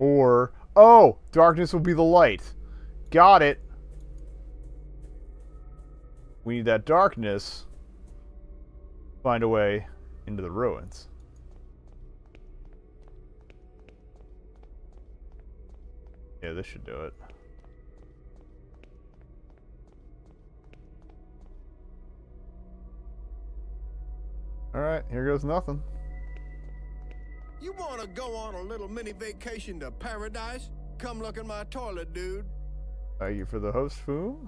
Or, oh, darkness will be the light. Got it. We need that darkness. Find a way into the ruins. Yeah, this should do it. Alright, here goes nothing. You wanna go on a little mini vacation to paradise? Come look in my toilet, dude. Thank you for the host, Foom.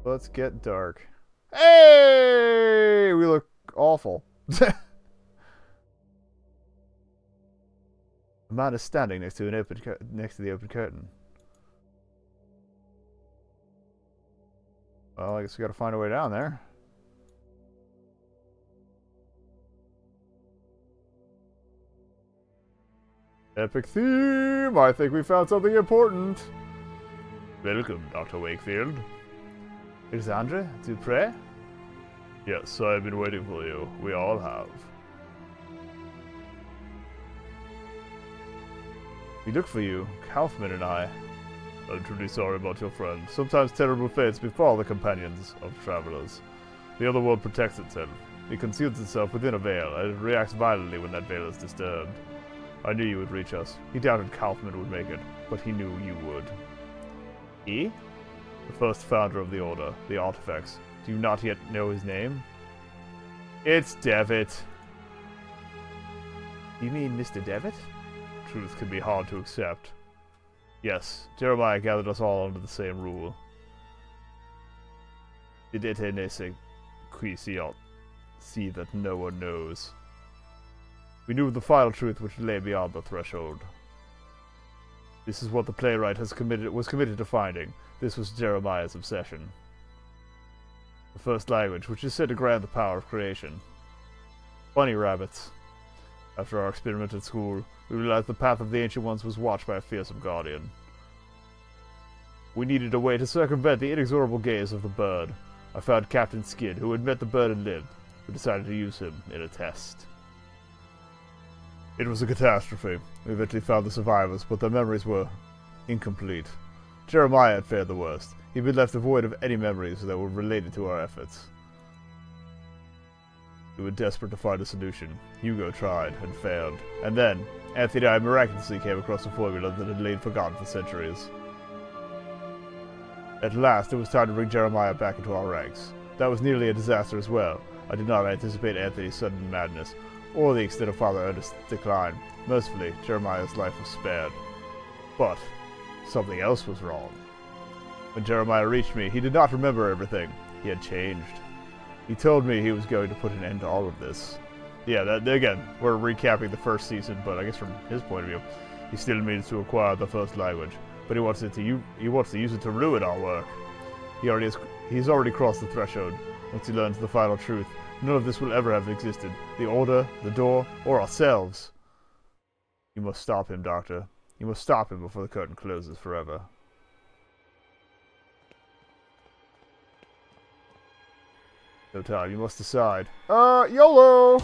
Let's get dark. Hey! We look awful. A man is standing next to the open curtain. Well, I guess we gotta find a way down there. Epic theme! I think we found something important. Welcome, Dr. Wakefield. Alexandre Dupre? Yes, I've been waiting for you. We all have. We look for you, Kaufman and I. I'm truly sorry about your friend. Sometimes terrible fates befall the companions of travelers. The other world protects itself. It conceals itself within a veil, and it reacts violently when that veil is disturbed. I knew you would reach us. He doubted Kaufman would make it, but he knew you would. He? The first founder of the Order, the Artifacts. Do you not yet know his name? It's Devitt. You mean Mr. Devitt? Truth can be hard to accept. Yes, Jeremiah gathered us all under the same rule. Didete nese qui siot. See that no one knows. We knew the final truth which lay beyond the threshold. This is what the playwright was committed to finding. This was Jeremiah's obsession. The first language, which is said to grant the power of creation. Bunny rabbits. After our experiment at school, we realized the path of the Ancient Ones was watched by a fearsome guardian. We needed a way to circumvent the inexorable gaze of the bird. I found Captain Skid, who had met the bird and lived. We decided to use him in a test. It was a catastrophe. We eventually found the survivors, but their memories were incomplete. Jeremiah had fared the worst. He'd been left devoid of any memories that were related to our efforts. We were desperate to find a solution. Hugo tried, and failed. And then, Anthony and I miraculously came across a formula that had lain forgotten for centuries. At last, it was time to bring Jeremiah back into our ranks. That was nearly a disaster as well. I did not anticipate Anthony's sudden madness, or the extent of Father Ernest's decline. Mercifully, Jeremiah's life was spared. But something else was wrong. When Jeremiah reached me, he did not remember everything. He had changed. He told me he was going to put an end to all of this. Yeah, again, we're recapping the first season, but I guess from his point of view, he still needs to acquire the first language. But he wants to use it to ruin our work. He's already crossed the threshold. Once he learns the final truth, none of this will ever have existed. The Order, the Door, or ourselves. You must stop him, Doctor. You must stop him before the curtain closes forever. No time, you must decide. YOLO!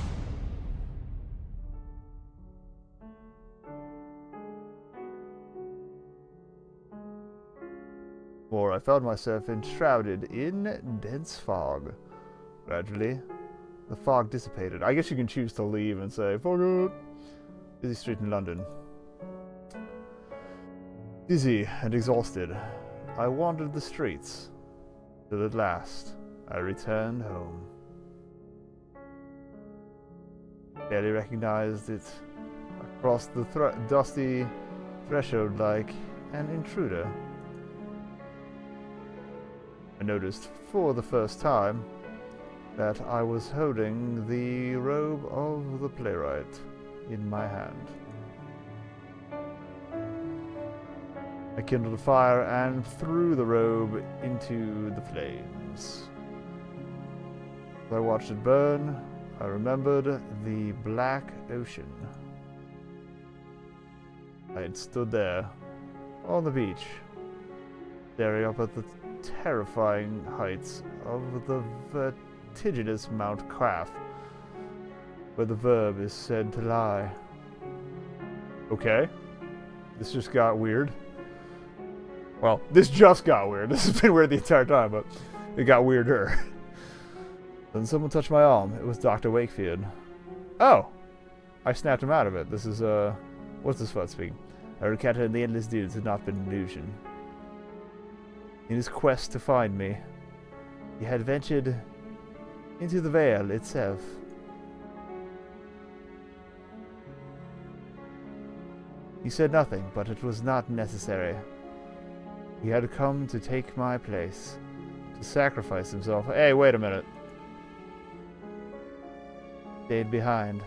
For I found myself enshrouded in dense fog. Gradually, the fog dissipated. I guess you can choose to leave and say, "Fog it." Busy street in London. Dizzy and exhausted, I wandered the streets, till at last I returned home. Barely recognized it across the dusty threshold like an intruder. I noticed for the first time that I was holding the robe of the playwright in my hand. I kindled a fire and threw the robe into the flames. As I watched it burn, I remembered the black ocean. I had stood there, on the beach, staring up at the terrifying heights of the vertiginous Mount Quaff, where the verb is said to lie. Okay. This just got weird. Well, this just got weird. This has been weird the entire time, but it got weirder. Then someone touched my arm. It was Dr. Wakefield. Oh! I snapped him out of it. This is, what's this fuck speaking? Our encounter in the Endless Dunes had not been an illusion. In his quest to find me, he had ventured into the veil itself. He said nothing, but it was not necessary. He had come to take my place, to sacrifice himself. Hey, wait a minute. Stayed behind.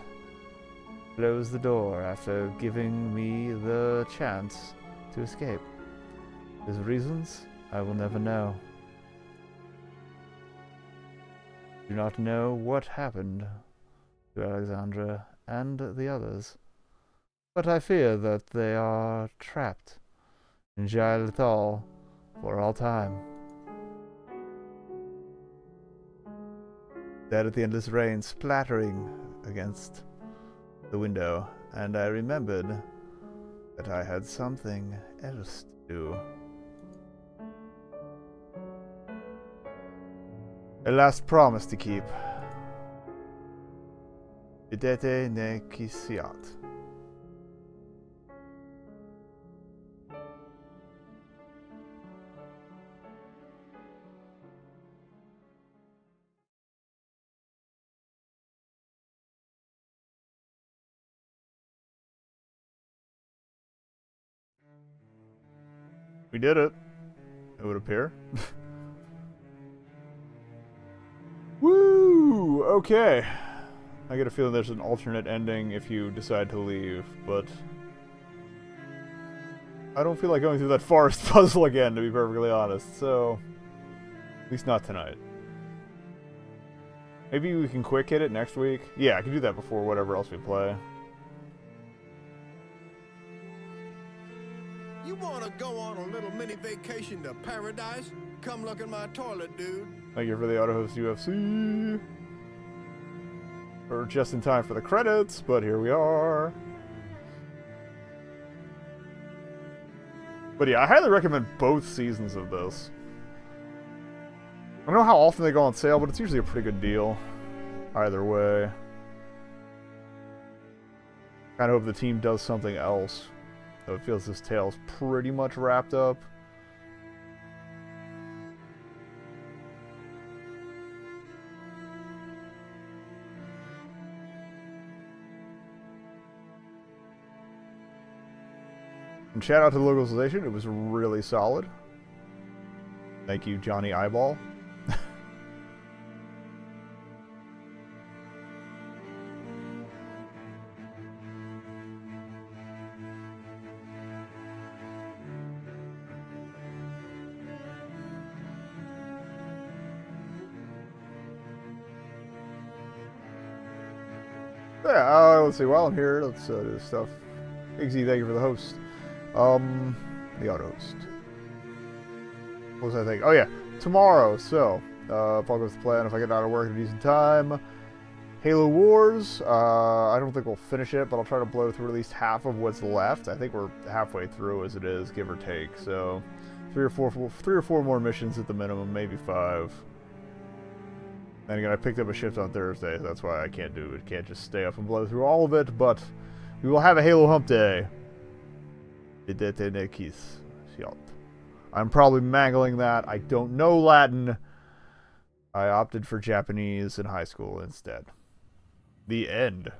Closed the door after giving me the chance to escape. His reasons, I will never know. Do not know what happened to Alexandra and the others, but I fear that they are trapped in Jail for all time. Dead at the endless rain splattering against the window, and I remembered that I had something else to do. A last promise to keep. Idete ne kisiat. We did it. It would appear. Woo! Okay. I get a feeling there's an alternate ending if you decide to leave, but I don't feel like going through that forest puzzle again, to be perfectly honest, so at least not tonight. Maybe we can quick hit it next week? Yeah, I can do that before whatever else we play. You wanna go on a little mini vacation to paradise? Come look in my toilet, dude. Thank you for the auto host UFC. We're just in time for the credits, but here we are. But yeah, I highly recommend both seasons of this. I don't know how often they go on sale, but it's usually a pretty good deal. Either way. Kind of hope the team does something else. So it feels this tale's pretty much wrapped up. And shout out to the localization, it was really solid. Thank you, Johnny Eyeball. Yeah, let's see, while I'm here, let's do this stuff. Iggsy, thank you for the host. The auto host. What was I thinking? Oh yeah, tomorrow, so, if all goes to plan, if I get out of work at a decent time, Halo Wars, I don't think we'll finish it, but I'll try to blow through at least half of what's left. I think we're halfway through as it is, give or take, so three or four more missions at the minimum, maybe 5. And again, I picked up a shift on Thursday, so that's why I can't do it. Can't just stay up and blow through all of it, but we will have a Halo Hump Day. I'm probably mangling that. I don't know Latin. I opted for Japanese in high school instead. The end.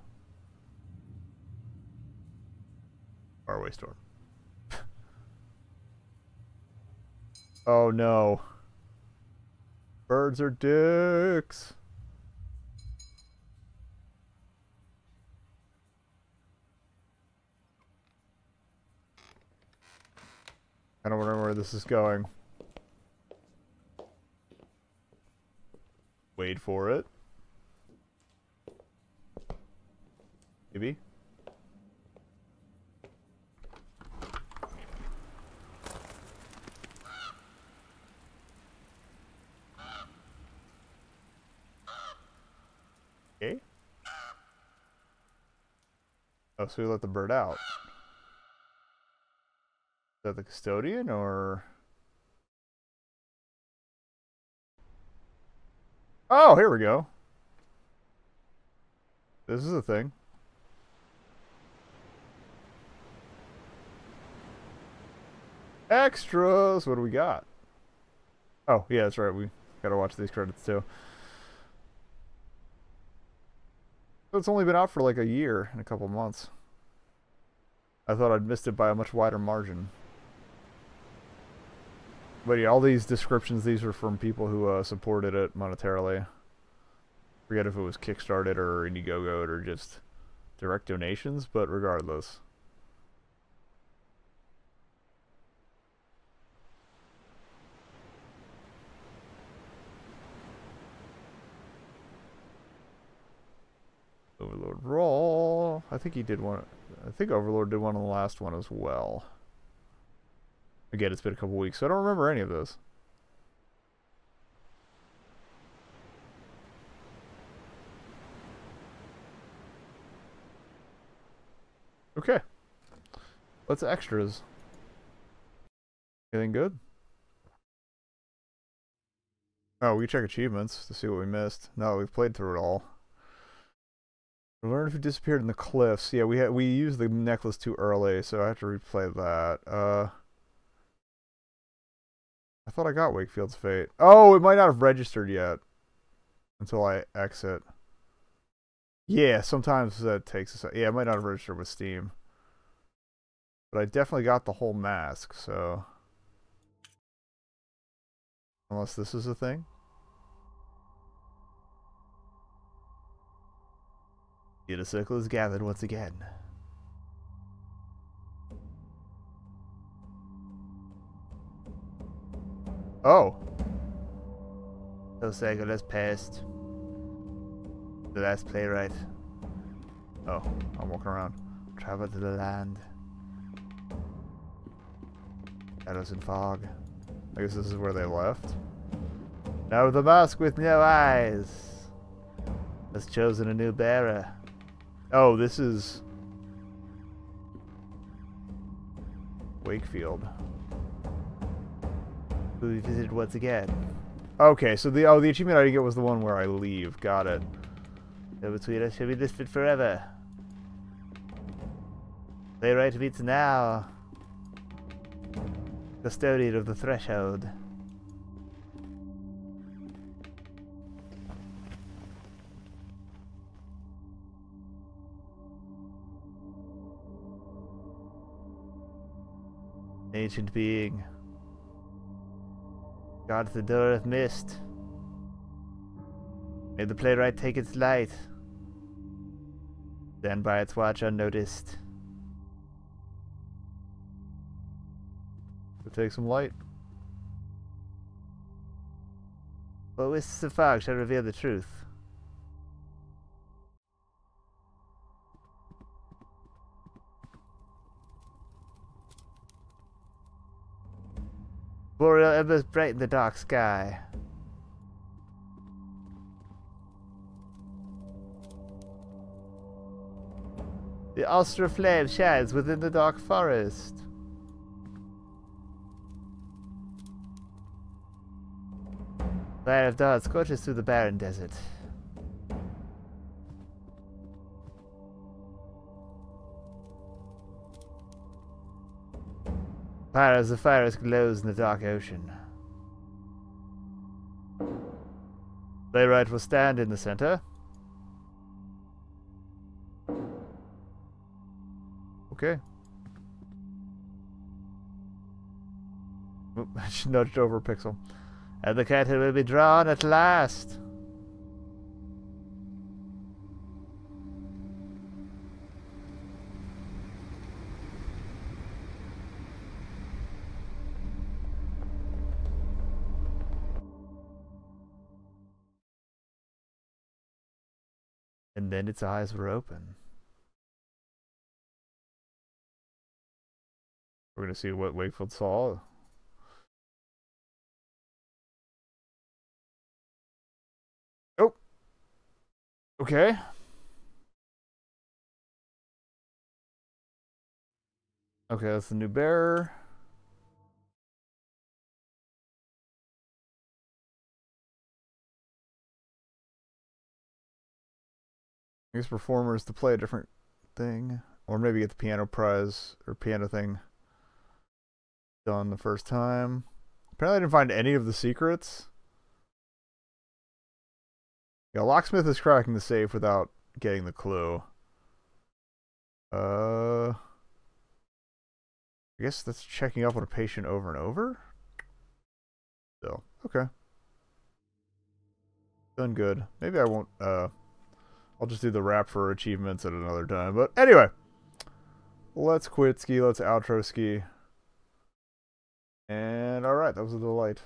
Faraway Storm. Oh no. Birds are dicks. I don't remember where this is going. Wait for it. Maybe. Okay. Oh, so we let the bird out. that the custodian or? Oh, here we go. This is a thing. Extras. What do we got? Oh, yeah, that's right. We gotta watch these credits too. It's only been out for like a year and a couple months. I thought I'd missed it by a much wider margin. But yeah, all these descriptions, these are from people who supported it monetarily. Forget if it was Kickstarted or Indiegogo or just direct donations, but regardless. Overlord roll. I think he did one. I think Overlord did one on the last one as well. Again, it's been a couple weeks, so I don't remember any of this. Okay. What's extras? Anything good? Oh, we check achievements to see what we missed. No, we've played through it all. We learned if we disappeared in the cliffs. Yeah, we used the necklace too early, so I have to replay that. I thought I got Wakefield's Fate. Oh, it might not have registered yet until I exit. Yeah, sometimes that takes a second. Yeah, it might not have registered with Steam. But I definitely got the whole mask, so... Unless this is a thing. The inner circle is gathered once again. Oh! So cycle has passed. The last playwright. Oh, I'm walking around. Travel to the land. Shadows and fog. I guess this is where they left. Now the mask with no eyes has chosen a new bearer. Oh, this is Wakefield. Who we visited once again. Okay, so the achievement I didn't get was the one where I leave. Got it. So between us shall be listed forever. Playwright meets now. Custodian of the threshold. Ancient being. Guards the door of mist. May the playwright take its light. Stand by its watch unnoticed. To take some light. But wisps of fog shall reveal the truth. Boreal embers brighten the dark sky. The Astra flame shines within the dark forest. Fire of dawn scorches through the barren desert. Fire as the forest glows in the dark ocean. Playwright will stand in the center. Okay. Oop, I just nudged over a pixel. And the curtain will be drawn at last. And then its eyes were open. We're going to see what Wakefield saw. Oh. Okay. Okay, that's the new bearer. I guess performers to play a different thing. Or maybe get the piano prize or piano thing done the first time. Apparently I didn't find any of the secrets. Yeah, locksmith is cracking the safe without getting the clue. I guess that's checking up on a patient over and over? Still, okay. Done good. Maybe I won't, I'll just do the rap for achievements at another time. But anyway, let's quit ski, let's outro ski. And alright, that was a delight.